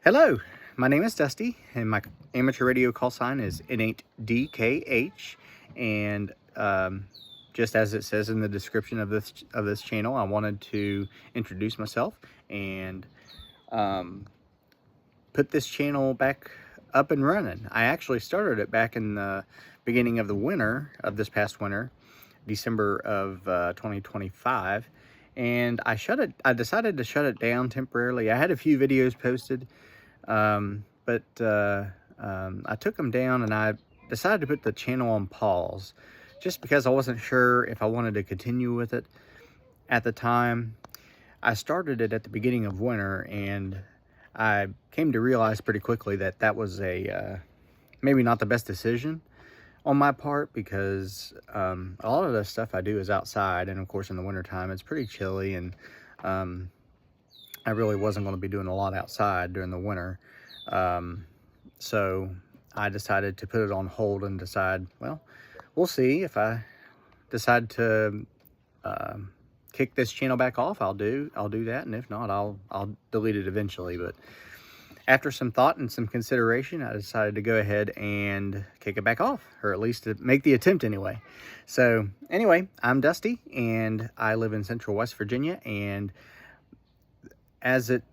Hello, my name is Dusty, and my amateur radio call sign is Innate DKH. And just as it says in the description of this channel, I wanted to introduce myself and put this channel back up and running. I actually started it back in the beginning of the winter of this past winter, December of 2025. And I decided to shut it down temporarily. I had a few videos posted, but I took them down and I decided to put the channel on pause just because I wasn't sure if I wanted to continue with it at the time. I started it at the beginning of winter, and I came to realize pretty quickly that that was maybe not the best decision on my part, because a lot of the stuff I do is outside, and of course in the wintertime it's pretty chilly, and I really wasn't going to be doing a lot outside during the winter. So I decided to put it on hold and decide, well, we'll see. If I decide to kick this channel back off, I'll do that, and if not, I'll delete it eventually. But after some thought and some consideration, I decided to go ahead and kick it back off, or at least to make the attempt anyway. So anyway, I'm Dusty, and I live in Central West Virginia, and as it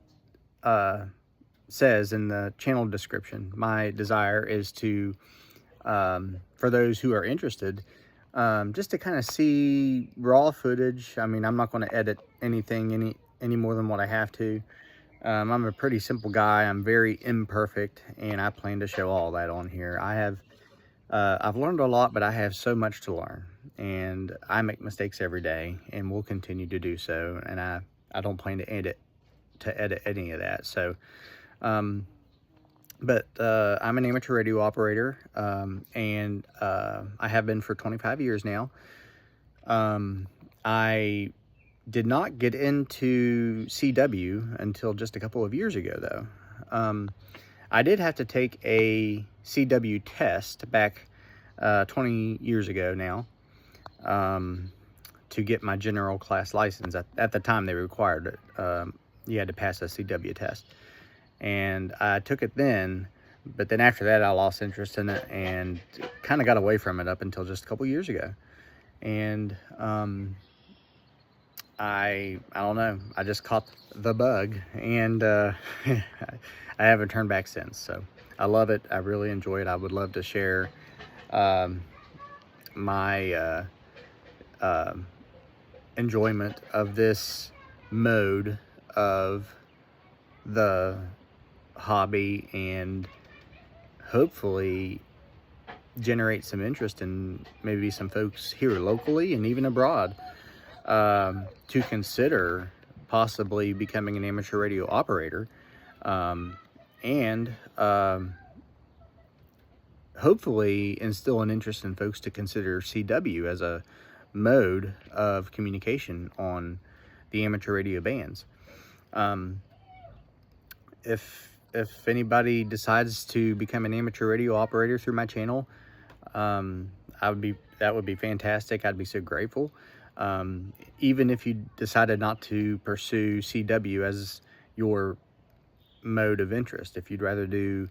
says in the channel description, my desire is to, for those who are interested, just to kind of see raw footage. I mean, I'm not going to edit anything any more than what I have to. I'm a pretty simple guy. I'm very imperfect, and I plan to show all that on here. I've learned a lot, but I have so much to learn, and I make mistakes every day, and will continue to do so. And I don't plan to edit any of that. So, but I'm an amateur radio operator, and I have been for 25 years now. I did not get into CW until just a couple of years ago, though. I did have to take a CW test back 20 years ago now, to get my general class license. At the time, they required it. You had to pass a CW test. And I took it then, but then after that, I lost interest in it and kind of got away from it up until just a couple years ago. And I don't know, I just caught the bug, and I haven't turned back since. So I love it. I really enjoy it. I would love to share my enjoyment of this mode of the hobby, and hopefully generate some interest in maybe some folks here locally and even abroad, to consider possibly becoming an amateur radio operator, and hopefully instill an interest in folks to consider CW as a mode of communication on the amateur radio bands. If anybody decides to become an amateur radio operator through my channel, that would be fantastic. I'd be so grateful. Even if you decided not to pursue CW as your mode of interest, if you'd rather do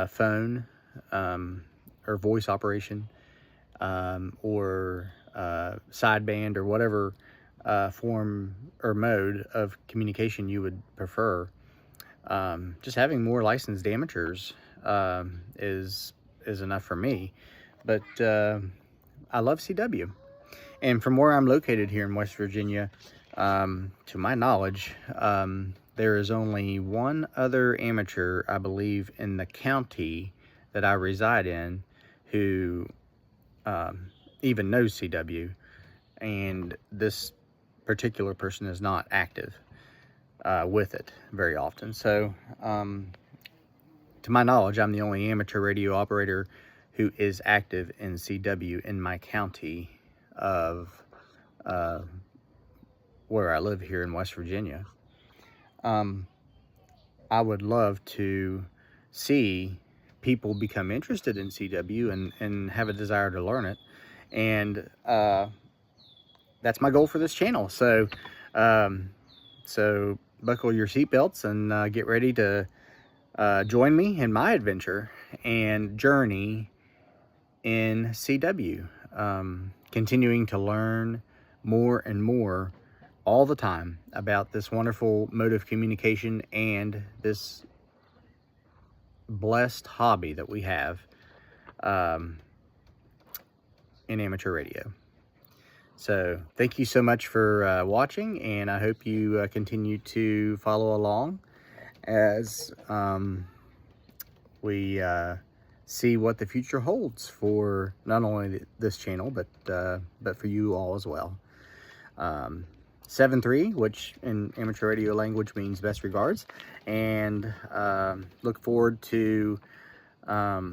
phone or voice operation, or sideband, or whatever form or mode of communication you would prefer, just having more licensed amateurs is enough for me. But I love CW, and from where I'm located here in West Virginia, to my knowledge, there is only one other amateur, I believe, in the county that I reside in who even knows CW, and this particular person is not active with it very often. So to my knowledge, I'm the only amateur radio operator who is active in CW in my county of where I live here in West Virginia. I would love to see people become interested in CW and have a desire to learn it, and that's my goal for this channel. So so buckle your seatbelts and get ready to join me in my adventure and journey in CW, continuing to learn more and more all the time about this wonderful mode of communication and this blessed hobby that we have in amateur radio. So thank you so much for watching, and I hope you continue to follow along as we see what the future holds for not only this channel, but for you all as well. 7-3, which in amateur radio language means best regards, and look forward to my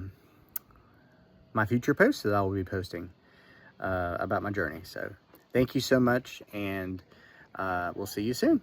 future posts that I will be posting about my journey. So thank you so much, and we'll see you soon.